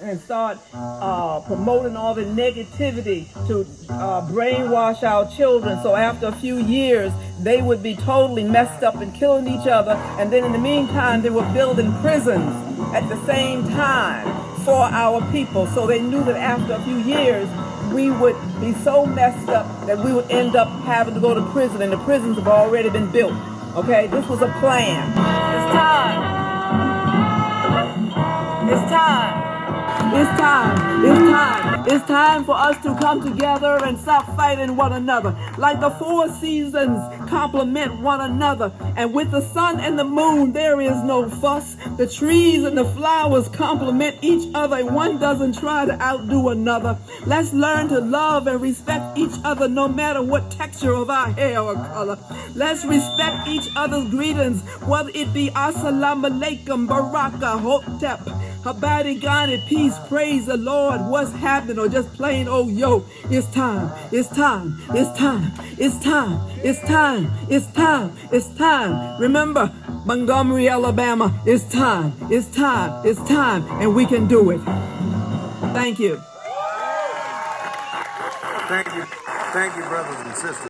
and start promoting all the negativity to brainwash our children. So after a few years, they would be totally messed up and killing each other. And then in the meantime, they were building prisons at the same time for our people. So they knew that after a few years, we would be so messed up that we would end up having to go to prison, and the prisons have already been built. Okay, this was a plan. It's time. It's time. It's time. It's time. It's time for us to come together and stop fighting one another. Like the four seasons complement one another. And with the sun and the moon, there is no fuss. The trees and the flowers complement each other, and one doesn't try to outdo another. Let's learn to love and respect each other no matter what texture of our hair or color. Let's respect each other's greetings, whether it be Assalamu alaikum, Baraka, Hotep, Habari Ghani, peace, praise the Lord, what's happening, or just plain old yo. It's time, it's time, it's time, it's time, it's time, it's time, it's time. Remember, Montgomery, Alabama, it's time, it's time, it's time, and we can do it. Thank you. Thank you. Thank you, brothers and sisters.